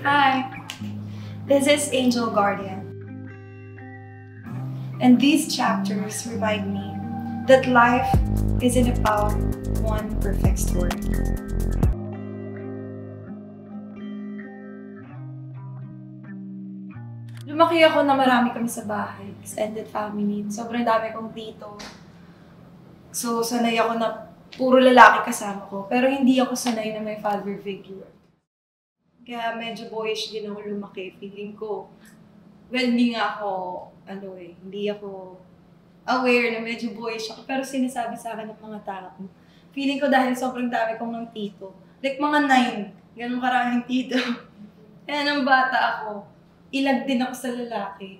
Hi, this is Angel Guardian. And these chapters remind me that life isn't about one perfect story. Lumaki ako na marami kami sa bahay, extended family. Sobrang dami kong tito. So, sanay ako na puro lalaki kasama ko. Pero hindi ako sanay na may father figure. Kaya medyo boyish din ako lumaki. Feeling ko, well, hindi nga ako, hindi ako aware na medyo boyish ako. Pero sinasabi sa akin ng mga tao. Feeling ko dahil sobrang dami kong ng tito. Like mga 9, ganun karaming tito. Kaya nung bata ako, ilag din ako sa lalaki.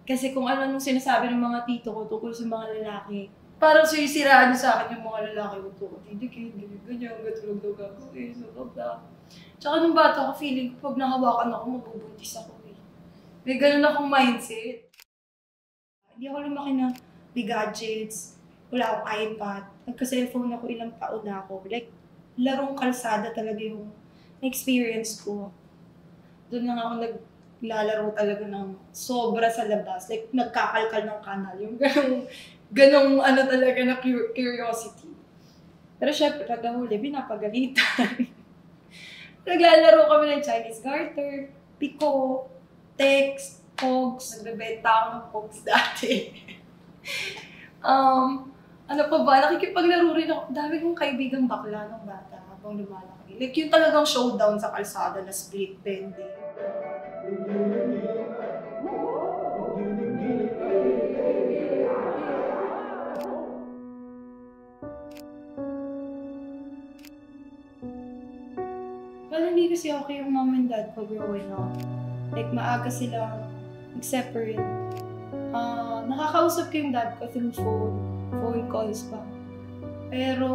Kasi kung ano nung sinasabi ng mga tito ko tungkol sa mga lalaki, parang sinisiraan sa akin yung mga lalaki ko. Hindi ganyan, gatulog ako. Tsaka nung bata ako, feeling ko pag nakawakan ako, mabubuntis ako eh. May ganun akong mindset. Hindi ako lumaki na may gadgets, wala akong iPad. Nagka-cellphone ako, ilang taon na ako. Like, larong kalsada talaga yung experience ko. Doon lang ako naglalaro talaga ng sobra sa labas. Like, nagkakalkal ng kanal. Yung ganong talaga na curiosity. Pero syempre, pag nahuli, binapagalitan. Naglalaro kami ng Chinese garter, piko, text, pogs. Nagbebenta ako ng pogs dati. Ano pa ba? Nakikipaglaro rin ako. Dami kong kaibigang bakla ng bata habang lumalaki. Like yung talagang showdown sa kalsada na split bending. Well, hindi kasi okay yung mom and dad ko growing up. Like, maaga sila nag-separate. Nakakausap ko yung dad ko through phone calls pa. Pero,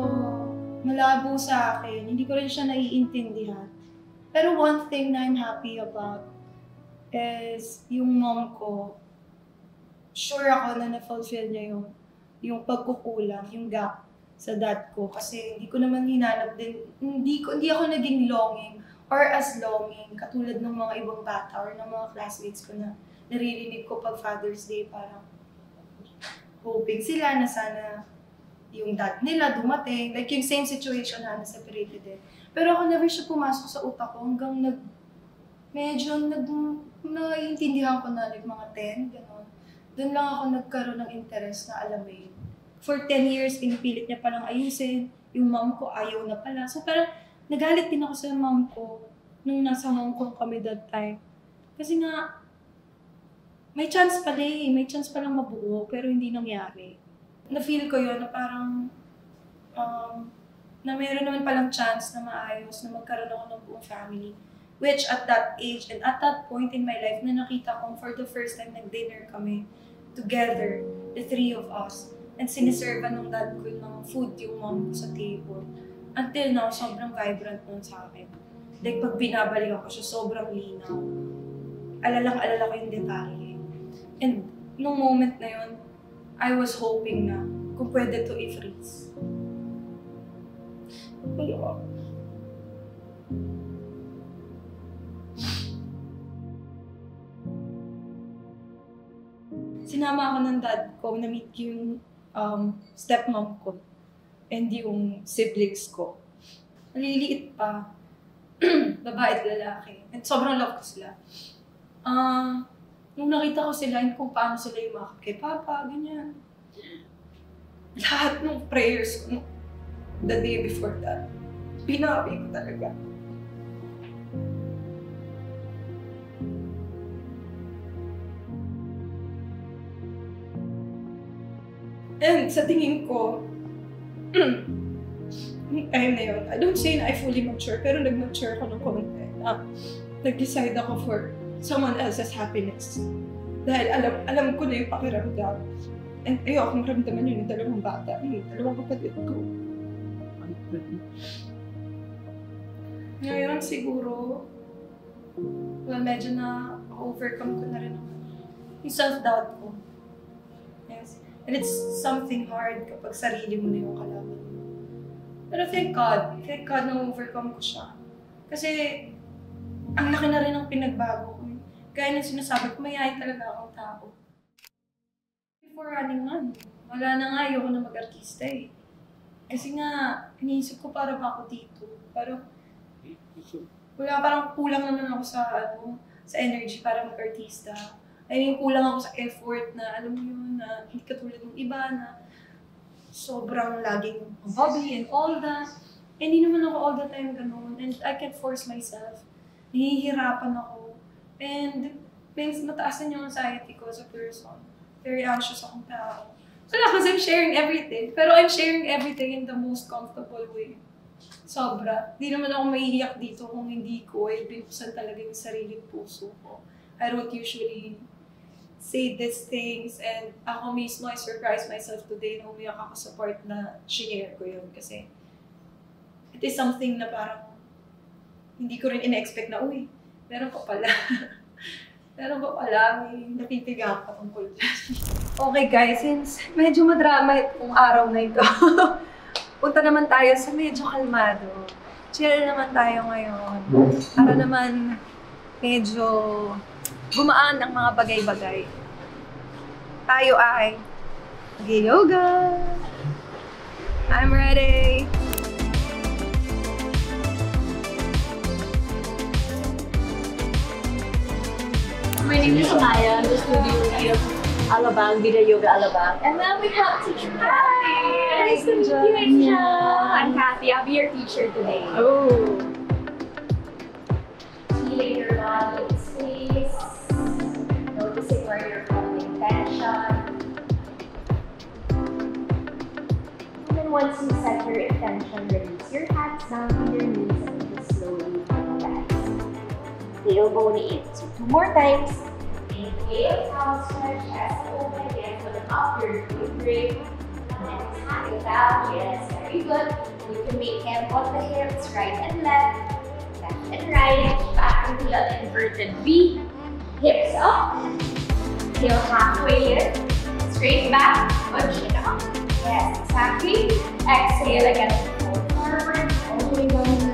malabo sa akin. Hindi ko rin siya naiintindihan. Pero one thing na I'm happy about is yung mom ko, sure ako na na-fulfill niya yung pagkukulang, yung gap sa dad ko. Kasi hindi ko naman hinanap din, hindi ako naging longing or as longing katulad ng mga ibang bata or ng mga classmates ko na naririnig ko pag Father's Day, parang hoping sila na sana yung dad nila dumating. Like yung same situation na separated din. Pero ako never siya pumasok sa utak ko hanggang medyo naiintindihan ko na like mga 10, gano'n. Doon lang ako nagkaroon ng interest na alam mo yun. For 10 years, pinipilit niya palang ayusin. Yung mom ko, ayaw na pala. So parang nagalit din ako sa mom ko nung nasa Hong Kong kami that time. Kasi nga, may chance pala eh. May chance palang mabuo, pero hindi nangyari. Na-feel ko yun na parang na mayroon naman palang chance na maayos, na magkaroon ako ng buong family. Which at that age and at that point in my life, na nakita ko for the first time nag-dinner kami together, the 3 of us. And siniserva nung dad ko ng food yung mom ko sa table. Until now, sobrang vibrant nun sa akin. Like, pag binabalik ako siya, sobrang linaw. Alalang-alala ko yung detalye. And nung moment na yun, I was hoping na kung pwede to i-freeze. Sinama ako ng dad ko na meet yung stepmom ko and yung siblings ko. Maliliit pa. Babae at lalaki. And sobrang love ko sila. Nung nakita ko sila, kung paano sila yumakap kay Papa, ganyan. Lahat ng prayers ko the day before that, pinabi ko talaga. And sa tingin ko, ayun na yun. I don't say na I fully mature, pero nag-mature ako ng konti. Nag-decide ako for someone else's happiness. Dahil alam ko na yung pakiramdam. And ayokong ramdaman yun yung dalawang bata, yung dalawang kapatid ko. Ngayon siguro, well, medyo na overcome ko na rin yung self-doubt ko. Yes. And it's something hard kapag sarili mo na yung kalaban mo. Pero thank God na overcome ko siya. Kasi ang laki na rin ng pinagbago ko. Gaya ng sinasabi ko, mayayain talaga akong tao. Before Running Man, wala na nga, ayoko na mag-artista eh. Kasi nga, iniisip ko para ba ako dito. Pero, parang kulang naman ako sa energy para mag-artista. I mean, kulang ako sa effort na, alam mo yun, na hindi katulad ng iba na sobrang laging hobby and all that. Hindi naman ako all the time ganun. And I can't force myself. Nahihirapan ako. And mataas na yung anxiety ko as a person. Very anxious akong tao. Wala kasi I'm sharing everything. Pero I'm sharing everything in the most comfortable way. Sobra. Di naman ako maiiyak dito kung hindi ko binuksan talaga yung sariling puso ko. I don't usually say these things and ako mismo I surprised myself today na umiyak ako sa part na share ko yun kasi it is something na parang hindi ko rin in-expect na, uy, meron pa pala. Meron pa pala, may napipiga pa tungkol dyan. Okay guys, since medyo madrama itong araw na ito, punta naman tayo sa medyo kalmado. Chill naman tayo ngayon. Para naman medyo gumaan ang mga bagay-bagay. Tayo ay mag-yoga. I'm ready! My name is Maya. I'm the studio lead of Alabang, Vida Yoga Alabang. And then we have teacher Kathy. Nice to meet you, Aisha. I'm Kathy. I'll be your teacher today. Oh! Feeling your body in space. Noticing where you're holding tension. And then once you set your intention, release your hands down to your knees and just slowly relax. Tailbone in. So 2 more times. Inhale, out, stretch, chest open again. Put it up your rib. And then tap it down. Yes, very good. You can make hem on the hips, right and left. Left and right. Back into an inverted V. Hips up. Heel halfway in. Straight back. Punch it up. Yes, exactly. Exhale again. Fold forward. All the way down.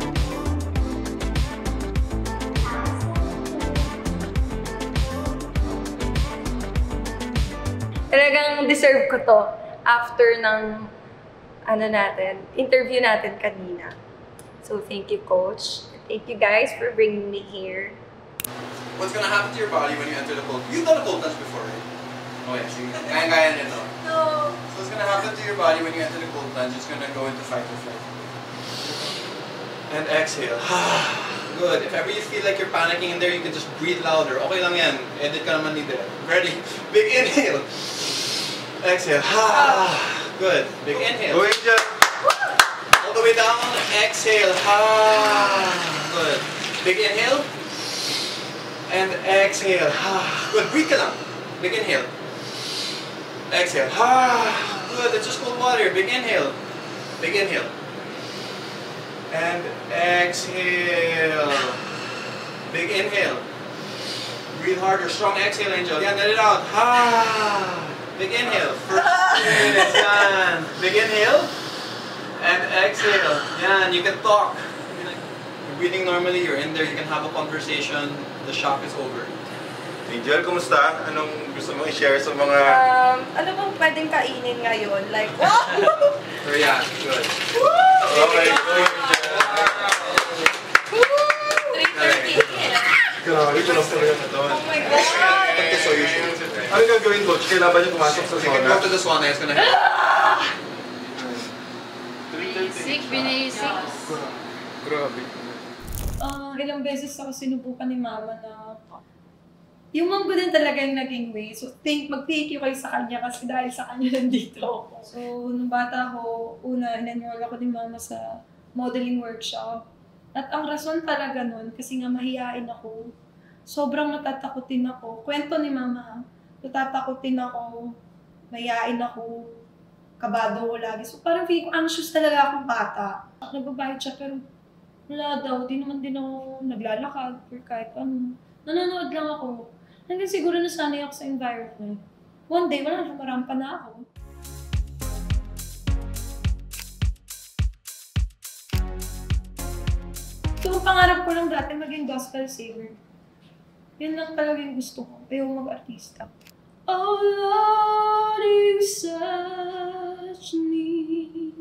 Talagang deserve ko to after ng interview natin kanina. So thank you, Coach. Thank you guys for bringing me here. What's gonna happen to your body when you enter the cold? You've done a cold plunge before, right? Oh yeah, sige. Kaya nito. No. So what's gonna happen to your body when you enter the cold plunge? It's gonna go into fight or flight. And exhale. Good. If ever you feel like you're panicking in there, you can just breathe louder. Okay lang yan. Edit ka naman dito. Ready? Big inhale. Exhale. Good. Big inhale. All the way down. Exhale. Good. Big inhale. And exhale. Good. Breathe ka lang. Big inhale. Exhale. Good. It's just cold water. Big inhale. Big inhale. And exhale. Big inhale. Breathe harder. Strong exhale, Angel. Yeah, let it out. Big inhale. First minutes. Yan. Big inhale. And exhale. Yan. You can talk. You're breathing normally. You're in there. You can have a conversation. The shock is over. Angel, kumusta? Anong gusto mong i-share sa mga... Ano bang pwedeng kainin ngayon? Like, So yeah, good. Okay, go Angel. 3:30 Grabe, tulog talaga na doon. Oh my God! So you should. Ano gagawin, Coach? Kailan ba niyo pumasok sa You can go sauna? to the sauna. It's gonna help. Basic. Grabe. Ilang beses ako sinubukan ni Mama na yung mom ko din talaga yung naging way. So, mag-thank you kayo sa kanya kasi dahil sa kanya nandito ako. So, nung bata ako, in-enroll ako ni Mama sa modeling workshop. At ang rason talaga nun, kasi nga mahihain ako. Sobrang natatakutin ako. Kwento ni Mama, natatakutin ako, mahihain ako, kabado ko lagi. So, parang feeling ko anxious talaga akong bata. Nagbabayad siya, pero wala daw, di naman din ako naglalakad or kahit ano. Nanonood lang ako. Hanggang siguro nasanay ako sa environment. One day, wala na, marampa na ako. So, Ang pangarap ko lang dati maging gospel singer. Yun lang talaga yung gusto ko. Ayaw mag-artista. Oh Lord, you touch me.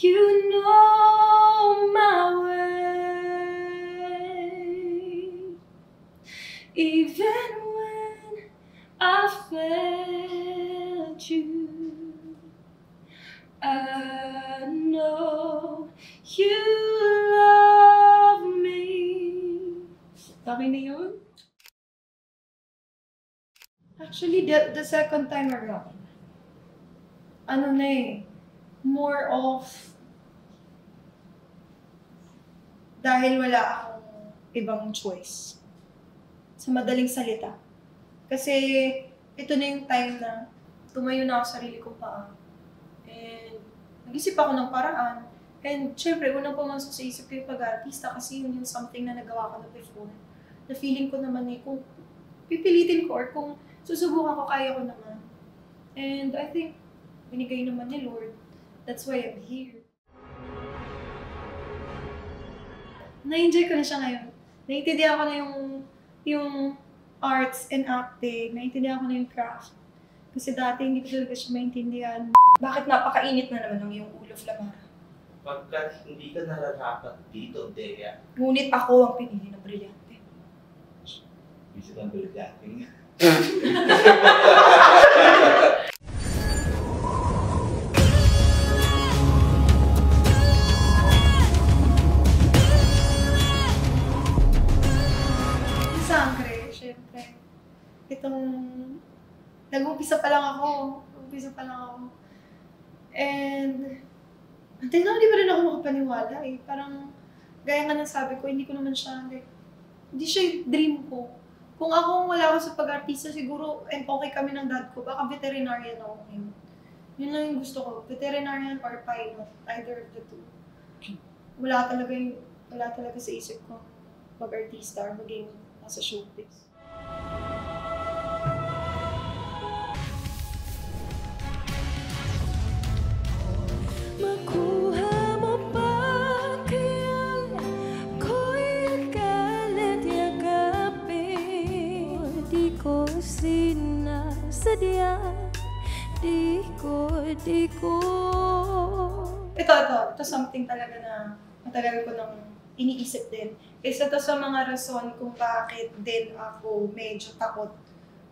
You know my way. Even when I failed you, I know you love me. Okay na yun? Actually, the second time around, ano na eh, more of dahil wala akong ibang choice. Sa madaling salita. Kasi ito na yung time na tumayo na ako sa sarili kong paa. And nag-isip ako ng paraan. And syempre, unang pumasok sa isip ko yung pag-artista kasi yun yung something na nagawa ko na before. Na feeling ko naman eh, kung pipilitin ko or kung susubukan ko, kaya ko naman. And I think, binigay naman ni Lord. That's why I'm here. Na-enjoy ko na siya ngayon. Naintindihan ko na yung arts and acting. Naintindihan ko na yung craft. Kasi dati hindi ko talaga siya maintindihan. Bakit napakainit na naman ng iyong ulo, Flamara? Pagkat hindi ka nararapat dito, Dea. Ngunit ako ang pinili ng brilyante. Bisa ng brilyante. Sangre, syempre. Nag-umpisa pa lang ako. And until now, hindi pa rin ako makapaniwala eh. Parang, gaya nga ng sabi ko, hindi ko naman siya, hindi siya yung dream ko. Kung ako wala ako sa pag-artista, siguro, and okay kami ng dad ko, baka veterinarian ako ngayon. Yun lang yung gusto ko, veterinarian or pilot, either of the two. Wala talaga sa isip ko mag-artista or maging nasa showbiz. Sinasadya, di ko. Ito something talaga na matagal ko nang iniisip din. Isa to sa mga rason kung bakit din ako medyo takot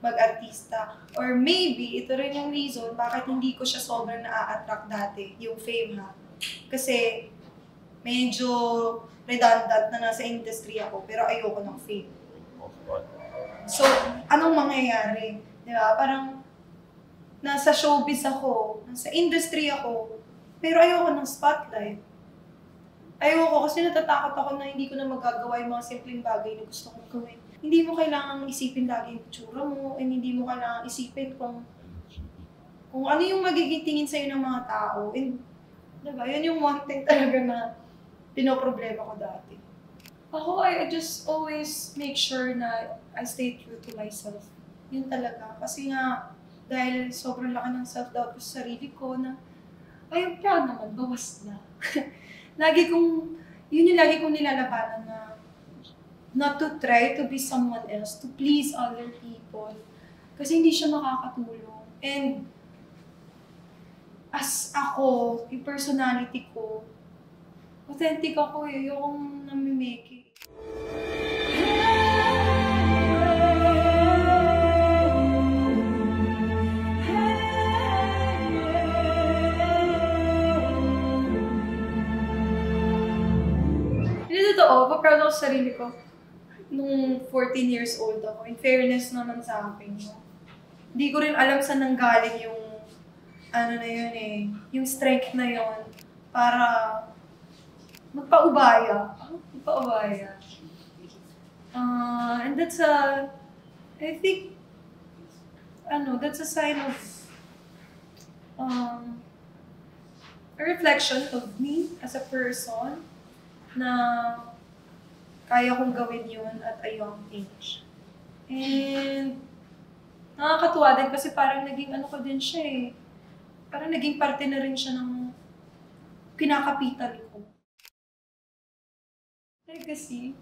mag-artista. Or maybe, ito rin yung reason bakit hindi ko siya sobrang na-attract dati, yung fame ha. Kasi medyo redundant na nasa industry ako, pero ayoko ng fame. So, anong mangyayari? Di ba? Parang nasa showbiz ako, nasa industry ako, pero ayoko ng spotlight. Ayoko kasi natatakot ako na hindi ko na magagawa yung mga simpleng bagay na gusto kong gawin. Hindi mo kailangang isipin lagi yung tsura mo, and hindi mo kailangang isipin kung ano yung magiging tingin sa'yo ng mga tao. And, diba, yun yung one thing talaga na pinoproblema ko dati. Ako, I just always make sure na I stay true to myself. Yun talaga. Kasi nga, dahil sobrang laki ng self-doubt ko sa sarili ko na, ay, proud naman, bawas na. Yun yung lagi kong nilalabanan na not to try to be someone else, to please other people. Kasi hindi siya makakatulong. And as ako, yung personality ko, authentic ako eh, yung namimake. Hindi totoo, pa-proud ako sa sarili ko. Nung 14 years old ako, in fairness naman sa akin. Hindi ko rin alam saan nanggaling yung, yung strength na yun para magpaubaya. And that's I think, that's a sign of a reflection of me as a person na kaya kong gawin yun at a young age. And nakakatuwa din kasi parang naging ko din siya eh. Parang naging parte na rin siya ng kinakapitan ko. Kasi,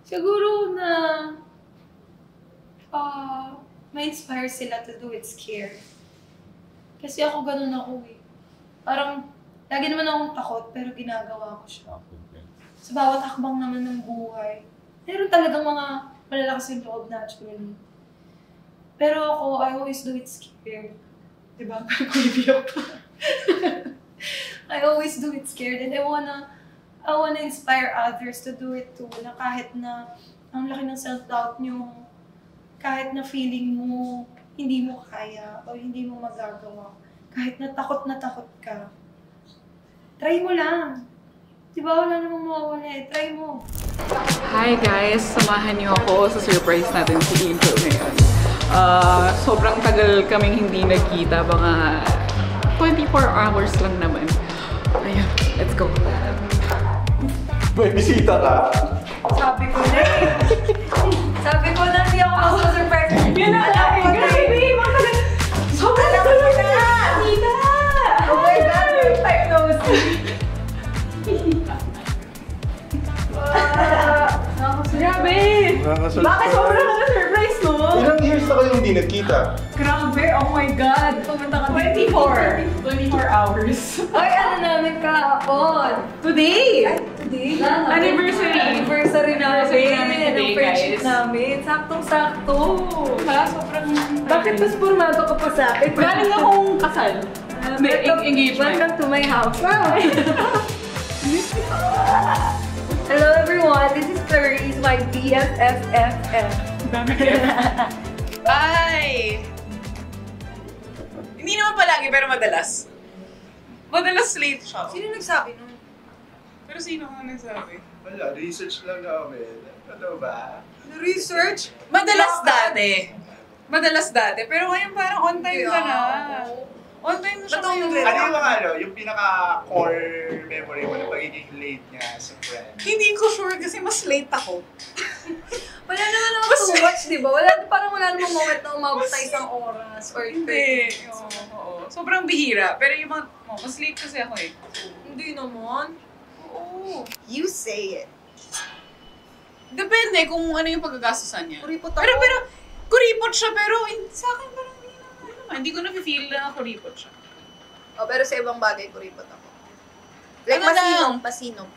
siguro na ma-inspire sila to do it scared. Kasi ako ganun ako eh. Parang, lagi naman akong takot, pero ginagawa ko siya. Sa bawat akbang naman ng buhay, meron talagang mga malalakas yung loob naturally. Pero ako, I always do it scared. Diba? Kulibiyok pa. I always do it scared and I wanna inspire others to do it too. Na kahit na ang laki ng self-doubt nyo, kahit na feeling mo hindi mo kaya o hindi mo magagawa, kahit na takot ka, try mo lang. Diba wala namang mawawala eh, try mo. Hi guys! Samahan niyo ako sa surprise natin si Angel ngayon. Sobrang tagal kaming hindi nagkita, mga 24 hours lang naman. Ayun, let's go. May bisita ka? Sabi ko na eh. Sabi ko na hindi ako mag-surprise. Yun na lang! Grabe! Sobrang tagal na! Tita! Oh my God! Type nose. Grabe! Bakit sobrang na-surprise, no? Ilang years na kayong hindi nagkita? Grabe! Oh my God! Pumunta ka 24 hours. Ay, ano namin kahapon? Today! Ay, today? Anniversary! Anniversary namin. today, Ng friendship guys. namin. Saktong-sakto. Ha? Sobrang... Bakit mas formado ka pa sa akin? Galing akong kasal. May engagement. Welcome to my house. Wow! Hello everyone, this is Clarice, my BFFFF. Ay! Hindi naman palagi, pero madalas. Madalas late siya. Sino nagsabi nun? Pero sino ang nagsabi? Wala, research lang namin. Ano ba? Research? Madalas dati. Madalas dati. Pero ngayon parang on time ka na. On time na siya ngayon. Ano yung mga yung pinaka-core memory mo na pagiging late niya sa friend? Hindi ko sure kasi mas late ako. Wala naman ako too much, di ba? Parang wala namang moment na umabot sa isang oras or 30 Hindi. minutes. Oo. Sobrang bihira. Pero yung mga, mas late kasi ako eh. Hindi naman. Oo. You say it. Depende kung ano yung pagkagastusan niya. Kuripot ako. Pero, kuripot siya pero sa akin parang hindi ko na-feel na kuripot siya. Oh, pero sa ibang bagay, kuripot ako. Like, Ano masinop.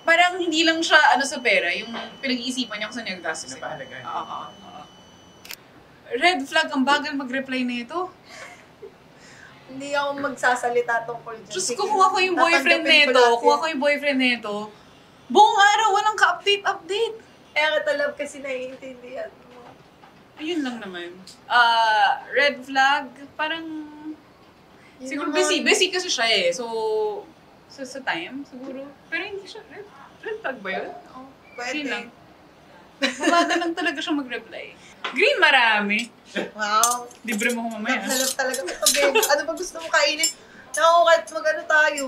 Parang hindi lang siya sa pera, yung pinag-iisipan niya kung saan niya gastos. Napahalagaan. Oo. Red flag, ang bagal mag-reply na ito. Hindi ako magsasalita tungkol dyan. Diyos ko, kung ako yung boyfriend nito, buong araw walang ka-update. Kaya kita love kasi naiintindihan mo. Ayun lang naman. Red flag, parang siguro busy kasi siya eh. So, sa time, siguro. Pero hindi siya red flag ba yun? Oh, Yun lang. pwede. Mabagal lang talaga siya mag-reply. Green, marami. Wow. Libre mo ko mamaya. Naghanap talaga ito, babe. Ano ba gusto mo kainin? Nakakukait mag-ano tayo.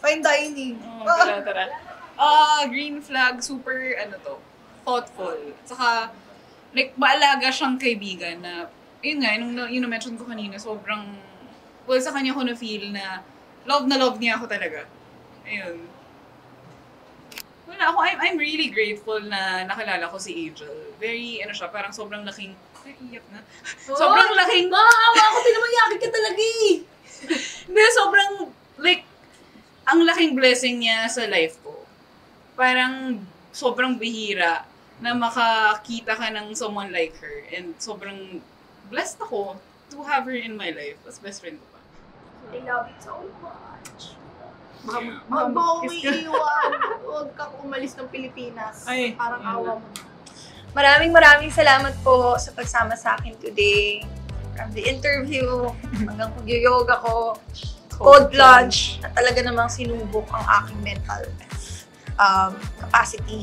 Fine dining. Oo, tara. Green flag, super, thoughtful. Saka, like, maalaga siyang kaibigan na, yun nga, yung na-mention ko kanina, sobrang, well, sa kanya ko na-feel na love niya ako talaga. Ayun. Wala ako, I'm really grateful na nakilala ko si Angel. Very, parang sobrang laking, ay, iyak na. Sobrang laking, Maawa ako, tinamayakit ka talaga eh! hindi, sobrang, like, ang laking blessing niya sa life ko. Parang, sobrang bihira na makakita ka ng someone like her. And sobrang blessed ako to have her in my life as best friend ko pa. I love you so much. Huwag mo akong iiwan. Huwag kang umalis ng Pilipinas. Ay, Parang awa mo. Maraming salamat po sa pagsama sa akin today. From the interview, hanggang pag-yoga ko, cold plunge, na talaga namang sinubok ang aking mental capacity.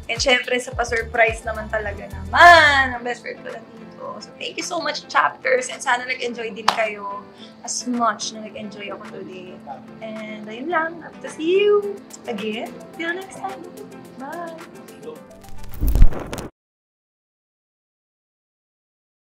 And syempre sa pa-surprise naman talaga naman ang best friend ko lang dito. So thank you so much, chapters, and sana nag-enjoy din kayo as much na nag-enjoy ako today. And ayun lang, hope to see you again. Till next time. Bye!